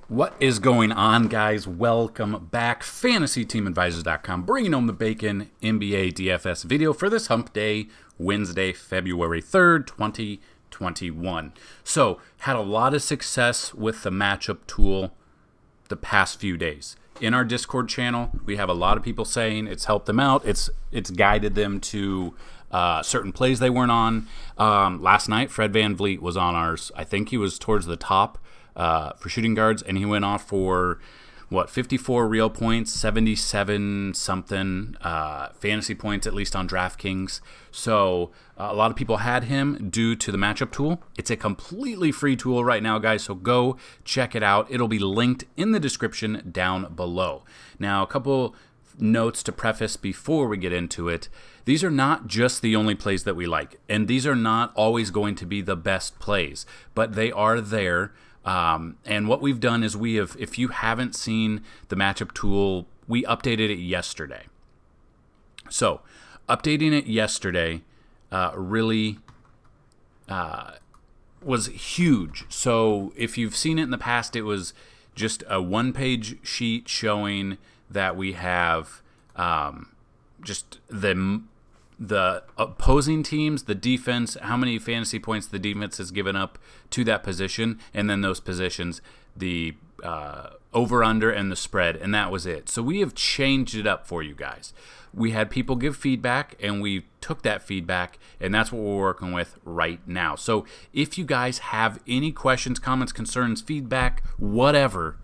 What is going on, guys? Welcome back. FantasyTeamAdvisors.com, bringing home the bacon NBA DFS video for this hump day, Wednesday, February 3rd, 2021. So, had a lot of success with the matchup tool the past few days. In our Discord channel, we have a lot of people saying it's helped them out. It's guided them to certain plays they weren't on. Last night, Fred VanVleet was on ours. I think he was towards the top for shooting guards, and he went off for 54 real points, 77 something fantasy points, at least on Draftkings. So a lot of people had him due to the matchup tool. It's a completely free tool right now, guys, so go check it out. It'll be linked in the description down below. Now, a couple notes to preface before we get into it. These are not just the only plays that we like, and these are not always going to be the best plays, but they are there. And what we've done is if you haven't seen the matchup tool, we updated it yesterday. So, updating it yesterday really was huge. So, if you've seen it in the past, it was just a one-page sheet showing that we have just the opposing teams, the defense, how many fantasy points the defense has given up to that position, and then those positions, the over-under and the spread, and that was it. So we have changed it up for you guys. We had people give feedback, and we took that feedback, and that's what we're working with right now. So if you guys have any questions, comments, concerns, feedback, whatever,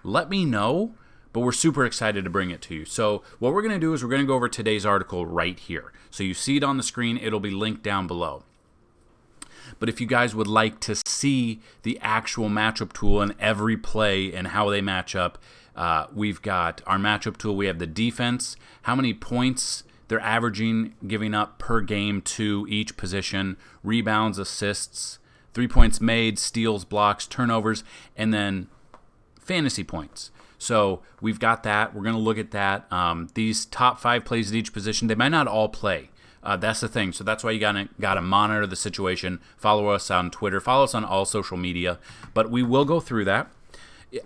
let me know. But we're super excited to bring it to you. So what we're going to do is we're going to go over today's article right here. So you see it on the screen. It'll be linked down below. But if you guys would like to see the actual matchup tool and every play and how they match up, we've got our matchup tool. We have the defense, how many points they're averaging, giving up per game to each position, rebounds, assists, 3 points made, steals, blocks, turnovers, and then fantasy points. So we've got that. We're going to look at that. These top 5 plays at each position, they might not all play. That's the thing. So that's why you got to monitor the situation. Follow us on Twitter. Follow us on all social media. But we will go through that.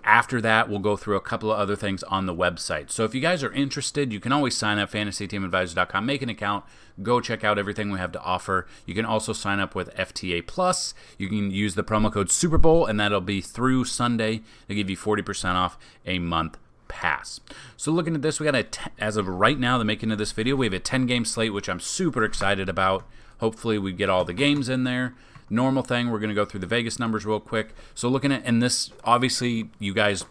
After that, we'll go through a couple of other things on the website. So if you guys are interested, you can always sign up, FantasyTeamAdvisors.com. Make an account. Go check out everything we have to offer. You can also sign up with FTA Plus. You can use the promo code Super Bowl, and that'll be through Sunday. They'll give you 40% off a month pass. So looking at this, we got as of right now, the making of this video, we have a 10-game slate, which I'm super excited about. Hopefully we get all the games in there. Normal thing, we're going to go through the Vegas numbers real quick. So looking at, and this, obviously, you guys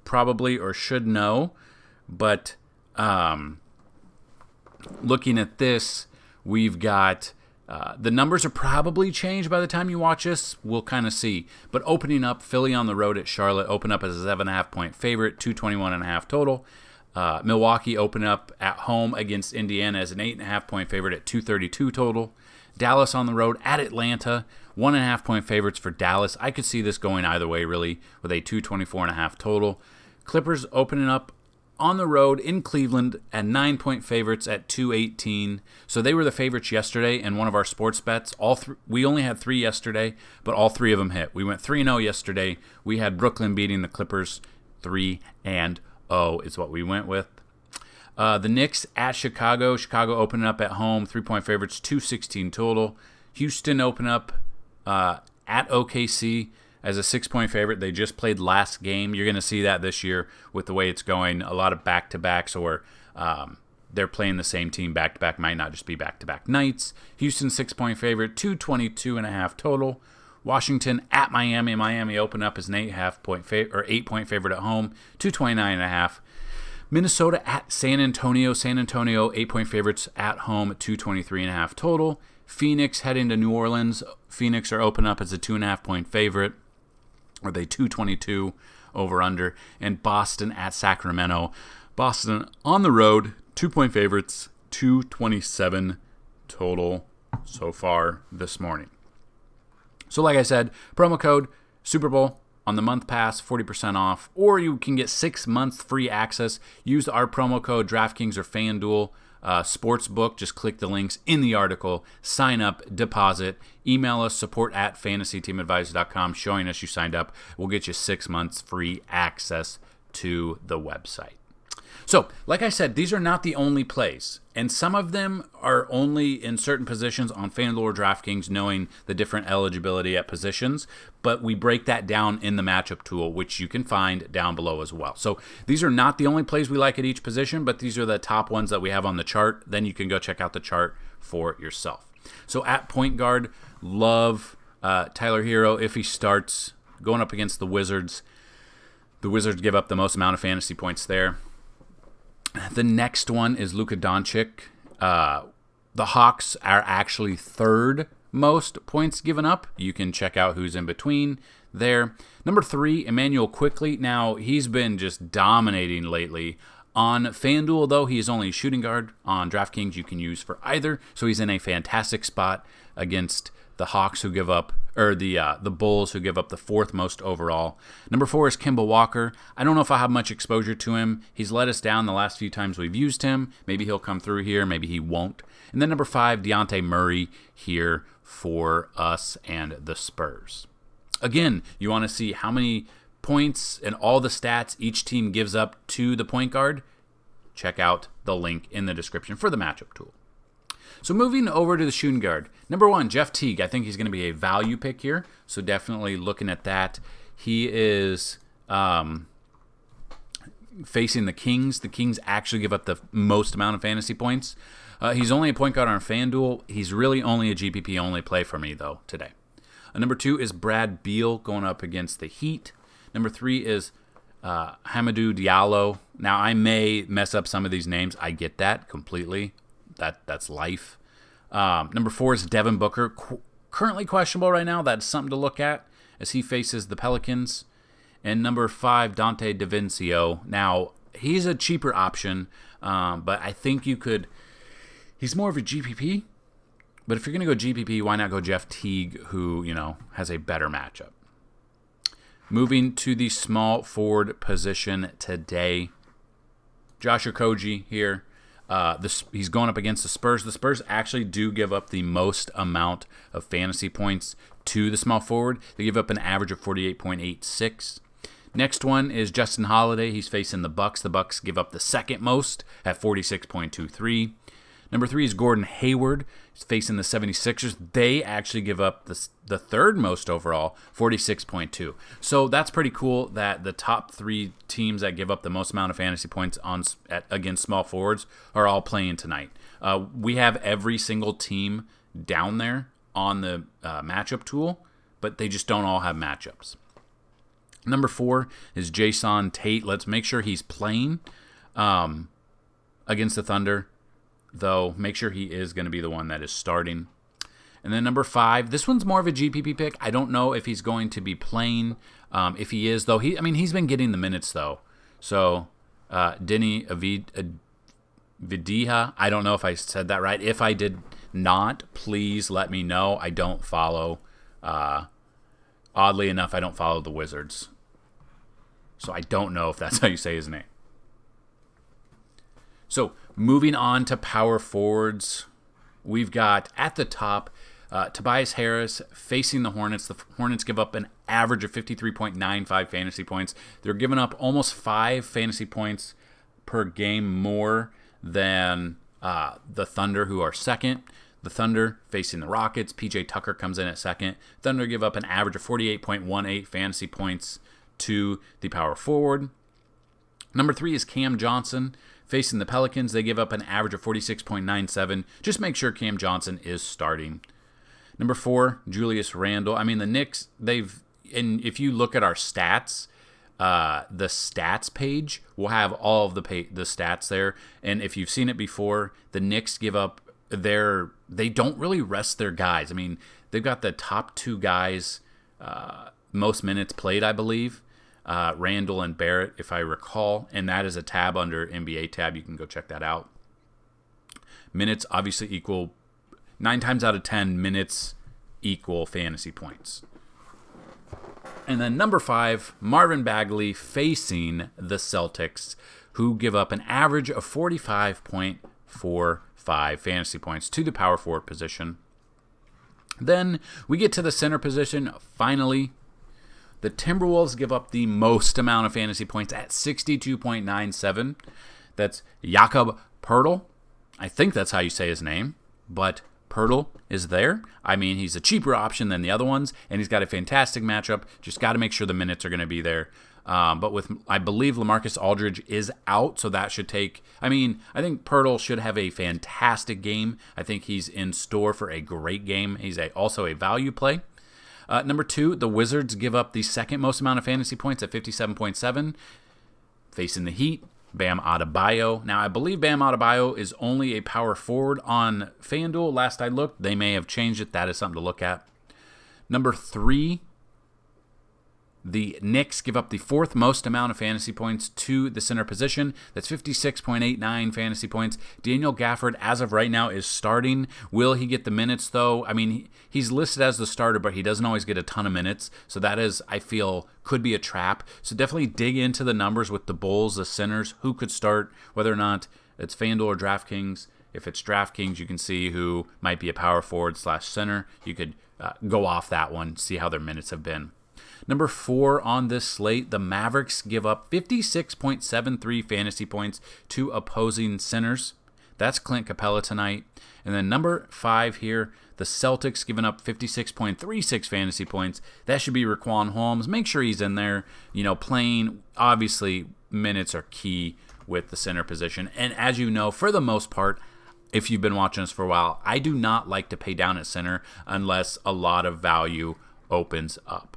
probably or should know, but looking at this, we've got, the numbers are probably changed by the time you watch this. We'll kind of see. But opening up, Philly on the road at Charlotte, open up as a 7.5-point favorite, 221.5 total. Milwaukee open up at home against Indiana as an 8.5-point favorite at 232 total. Dallas on the road at Atlanta, 1.5-point favorites for Dallas. I could see this going either way, really, with a 224.5 total. Clippers opening up on the road in Cleveland at 9-point favorites at 218. So they were the favorites yesterday in one of our sports bets. We only had 3 yesterday, but all 3 of them hit. We went 3-0 yesterday. We had Brooklyn beating the Clippers 3-0 is what we went with. The Knicks at Chicago. Chicago opening up at home, 3-point favorites, 216 total. Houston open up at OKC as a 6-point favorite. They just played last game. You're going to see that this year with the way it's going. A lot of back-to-backs, or they're playing the same team back-to-back. Might not just be back-to-back nights. Houston 6-point favorite, 222.5 total. Washington at Miami. Miami open up as an 8.5-point or 8-point favorite at home, 229.5. Minnesota at San Antonio. San Antonio, 8-point favorites at home, 223.5 total. Phoenix heading to New Orleans. Phoenix are open up as a 2.5-point favorite, or they 222 over under. And Boston at Sacramento. Boston on the road, 2-point favorites, 227 total so far this morning. So like I said, promo code Super Bowl on the month pass, 40% off, or you can get 6 months free access. Use our promo code DraftKings or Fanduel sports book. Just click the links in the article. Sign up, deposit. Email us, support@fantasyteamadvisor.com, showing us you signed up. We'll get you 6 months free access to the website. So, like I said, these are not the only plays, and some of them are only in certain positions on Fanduel or Draftkings, knowing the different eligibility at positions, but we break that down in the matchup tool, which you can find down below as well. So these are not the only plays we like at each position, but these are the top ones that we have on the chart. Then you can go check out the chart for yourself. So at point guard, love Tyler Hero if he starts going up against the Wizards. The Wizards give up the most amount of fantasy points there. The next one is Luka Doncic. The Hawks are actually third most points given up. You can check out who's in between there. Number 3, Emmanuel Quickly. Now, he's been just dominating lately. On FanDuel, though, he is only a shooting guard. On DraftKings, you can use for either. So he's in a fantastic spot against the Hawks who give up, or the Bulls who give up the 4th most overall. Number 4 is Kimball Walker. I don't know if I have much exposure to him. He's let us down the last few times we've used him. Maybe he'll come through here. Maybe he won't. And then number 5, Deante Murray here for us and the Spurs. Again, you want to see how many points and all the stats each team gives up to the point guard. Check out the link in the description for the matchup tool. So moving over to the shooting guard. Number 1, Jeff Teague. I think he's going to be a value pick here, so definitely looking at that. He is facing the Kings. The Kings actually give up the most amount of fantasy points. He's only a point guard on FanDuel. He's really only a GPP-only play for me, though, today. Number 2 is Brad Beal going up against the Heat. Number 3 is Hamidou Diallo. Now, I may mess up some of these names. I get that completely. That's life. Number 4 is Devin Booker. Currently questionable right now. That's something to look at as he faces the Pelicans. And number 5, Dante DiVincenzo. Now, he's a cheaper option, but I think you could... He's more of a GPP, but if you're going to go GPP, why not go Jeff Teague, who, has a better matchup? Moving to the small forward position today. Josh Okogie here. He's going up against the Spurs. The Spurs actually do give up the most amount of fantasy points to the small forward. They give up an average of 48.86. Next one is Justin Holiday. He's facing the Bucks. The Bucks give up the second most at 46.23. Number 3 is Gordon Hayward. He's facing the 76ers. They actually give up the third most overall, 46.2. So that's pretty cool that the top 3 teams that give up the most amount of fantasy points against small forwards are all playing tonight. We have every single team down there on the matchup tool, but they just don't all have matchups. Number 4 is Json Tate. Let's make sure he's playing against the Thunder, though. Make sure he is going to be the one that is starting. And then number 5, this one's more of a GPP pick. I don't know if he's going to be playing. If he is, though, he's been getting the minutes, though. So, Denny Vidiha, I don't know if I said that right. If I did not, please let me know. I don't follow, oddly enough, I don't follow the Wizards. So I don't know if that's how you say his name. So moving on to power forwards, we've got at the top Tobias Harris facing the Hornets. The Hornets give up an average of 53.95 fantasy points. They're giving up almost 5 fantasy points per game more than the Thunder, who are second. The Thunder facing the Rockets. PJ Tucker comes in at second. Thunder give up an average of 48.18 fantasy points to the power forward. Number 3 is Cam Johnson facing the Pelicans. They give up an average of 46.97. Just make sure Cam Johnson is starting. Number 4, Julius Randle. The Knicks, and if you look at our stats, the stats page will have all of the stats there. And if you've seen it before, the Knicks give up they don't really rest their guys. They've got the top 2 guys most minutes played, I believe. Randall and Barrett, if I recall, and that is a tab under NBA tab. You can go check that out. Minutes obviously equal 9 times out of 10 minutes equal fantasy points. And then number 5, Marvin Bagley facing the Celtics, who give up an average of 45.5 1.45 fantasy points to the power forward position. Then we get to the center position. Finally, the Timberwolves give up the most amount of fantasy points at 62.97. That's Jakob Poeltl. I think that's how you say his name, but Poeltl is there. I mean, he's a cheaper option than the other ones, and he's got a fantastic matchup. Just got to make sure the minutes are going to be there. But I believe LaMarcus Aldridge is out, so that should take. I think Poeltl should have a fantastic game. I think he's in store for a great game. He's also a value play. Number 2, the Wizards give up the second most amount of fantasy points at 57.7. Facing the Heat, Bam Adebayo. Now, I believe Bam Adebayo is only a power forward on Fanduel. Last I looked, they may have changed it. That is something to look at. Number 3, the Knicks give up the fourth most amount of fantasy points to the center position. That's 56.89 fantasy points. Daniel Gafford, as of right now, is starting. Will he get the minutes, though? I mean, he's listed as the starter, but he doesn't always get a ton of minutes. So that is, I feel, could be a trap. So definitely dig into the numbers with the Bulls, the centers, who could start, whether or not it's FanDuel or DraftKings. If it's DraftKings, you can see who might be a power forward / center. You could go off that one, see how their minutes have been. Number 4 on this slate, the Mavericks give up 56.73 fantasy points to opposing centers. That's Clint Capella tonight. And then number 5 here, the Celtics giving up 56.36 fantasy points. That should be Raquan Holmes. Make sure he's in there, playing. Obviously, minutes are key with the center position. And as you know, for the most part, if you've been watching us for a while, I do not like to pay down at center unless a lot of value opens up.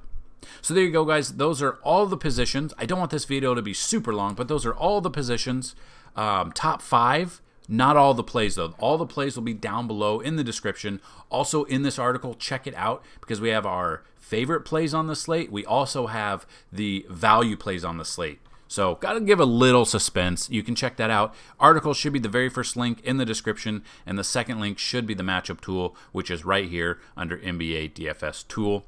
So there you go, guys. Those are all the positions. I don't want this video to be super long, but those are all the positions. Top 5, not all the plays, though. All the plays will be down below in the description. Also in this article, check it out because we have our favorite plays on the slate. We also have the value plays on the slate. So got to give a little suspense. You can check that out. Article should be the very first link in the description, and the second link should be the matchup tool, which is right here under NBA DFS tool.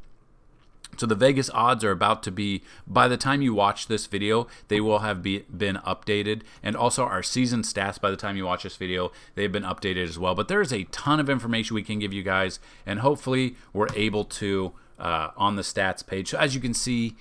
So the Vegas odds are about to be, by the time you watch this video, they will have been updated. And also our season stats, by the time you watch this video, they've been updated as well. But there is a ton of information we can give you guys, and hopefully we're able to on the stats page. So as you can see,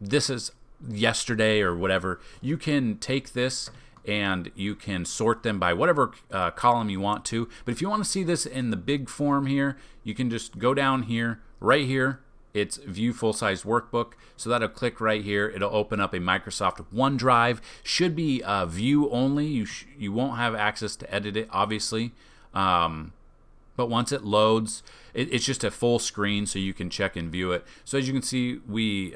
this is yesterday or whatever. You can take this and you can sort them by whatever column you want to. But if you want to see this in the big form here, you can just go down here, right here. It's View Full-Size Workbook. So that'll click right here. It'll open up a Microsoft OneDrive. Should be view only. You won't have access to edit it, obviously. But once it loads, it's just a full screen so you can check and view it. So as you can see, we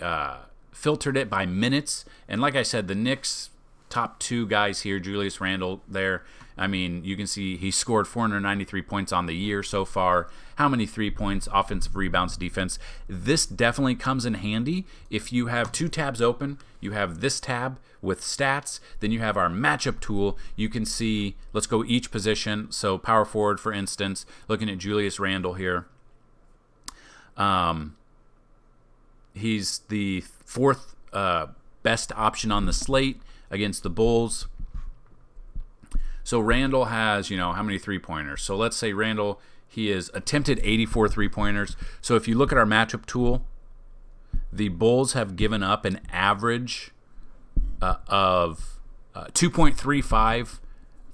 filtered it by minutes. And like I said, the Knicks top 2 guys here, Julius Randle there. I mean, you can see he scored 493 points on the year so far. How many 3 points, offensive rebounds, defense. This definitely comes in handy if you have 2 tabs open. You have this tab with stats. Then you have our matchup tool. You can see, let's go each position. So power forward, for instance, looking at Julius Randle here. He's the 4th best option on the slate against the Bulls. So Randle has, how many 3-pointers? So let's say Randle, he has attempted 84 3-pointers. So if you look at our matchup tool, the Bulls have given up an average of 2.35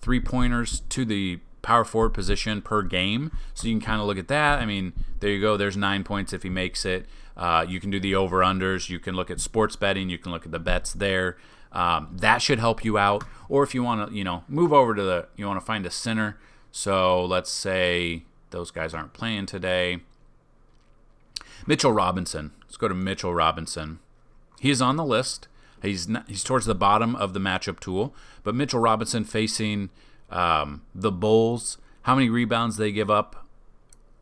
3-pointers to the power forward position per game. So you can kind of look at that. I mean, there you go. There's 9 points if he makes it. You can do the over-unders. You can look at sports betting. You can look at the bets there. That should help you out. Or if you want to, move over to you want to find a center. So let's say those guys aren't playing today. Mitchell Robinson. Let's go to Mitchell Robinson. He is on the list. He's towards the bottom of the matchup tool. But Mitchell Robinson facing the Bulls. How many rebounds they give up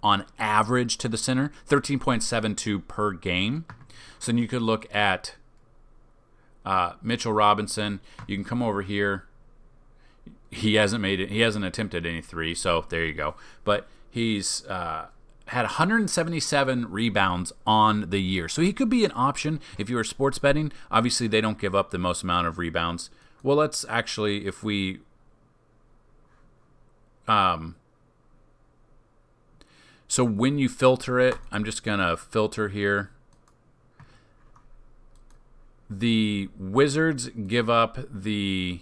on average to the center? 13.72 per game. So then you could look at Mitchell Robinson. You can come over here. He hasn't made it. He hasn't attempted any 3, so there you go. But he's had 177 rebounds on the year. So he could be an option if you were sports betting. Obviously, they don't give up the most amount of rebounds. Well, let's actually, if we So when you filter it, I'm just going to filter here. The Wizards give up the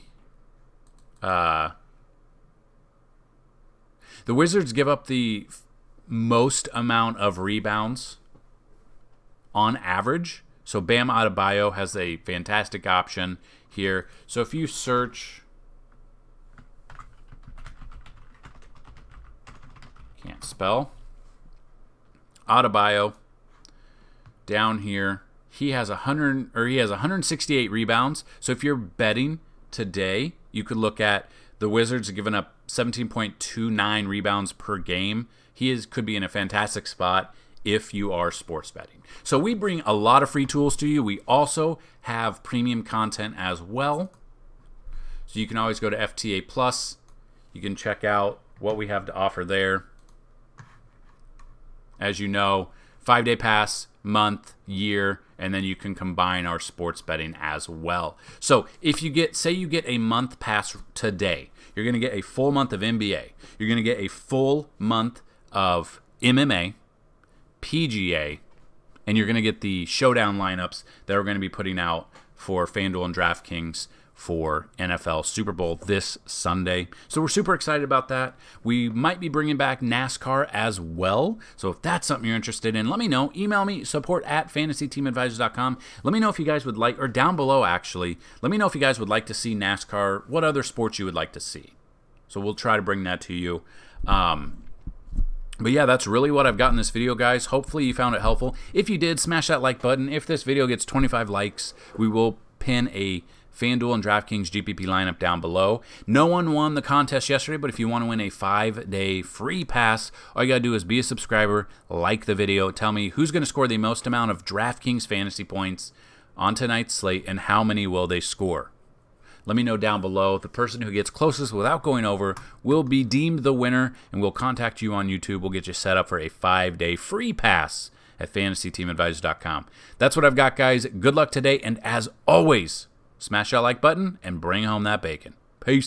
most amount of rebounds on average. So Bam Adebayo has a fantastic option here. So if you search, can't spell, Adebayo down here, he has 168 rebounds. So if you're betting today, you could look at the Wizards giving up 17.29 rebounds per game. He could be in a fantastic spot if you are sports betting. So we bring a lot of free tools to you. We also have premium content as well. So you can always go to FTA Plus. You can check out what we have to offer there. As you know, 5-day pass, month, year, and then you can combine our sports betting as well. So if you get, say you get a month pass today, you're going to get a full month of NBA. You're going to get a full month of MMA, PGA, and you're going to get the showdown lineups that we're going to be putting out for Fanduel and Draftkings for NFL Super Bowl this Sunday. So we're super excited about that. We might be bringing back NASCAR as well. So if that's something you're interested in, let me know. Email me, support@fantasyteamadvisors.com. Let me know if you guys would like, or down below actually, let me know if you guys would like to see NASCAR, what other sports you would like to see. So we'll try to bring that to you. But yeah, that's really what I've got in this video, guys. Hopefully you found it helpful. If you did, smash that like button. If this video gets 25 likes, we will pin a FanDuel and DraftKings GPP lineup down below. No one won the contest yesterday, but if you want to win a 5-day free pass, all you got to do is be a subscriber, like the video, tell me who's going to score the most amount of DraftKings fantasy points on tonight's slate and how many will they score. Let me know down below. The person who gets closest without going over will be deemed the winner, and we'll contact you on YouTube. We'll get you set up for a 5-day free pass at fantasyteamadvisors.com. That's what I've got, guys. Good luck today, and as always, smash that like button and bring home that bacon. Peace.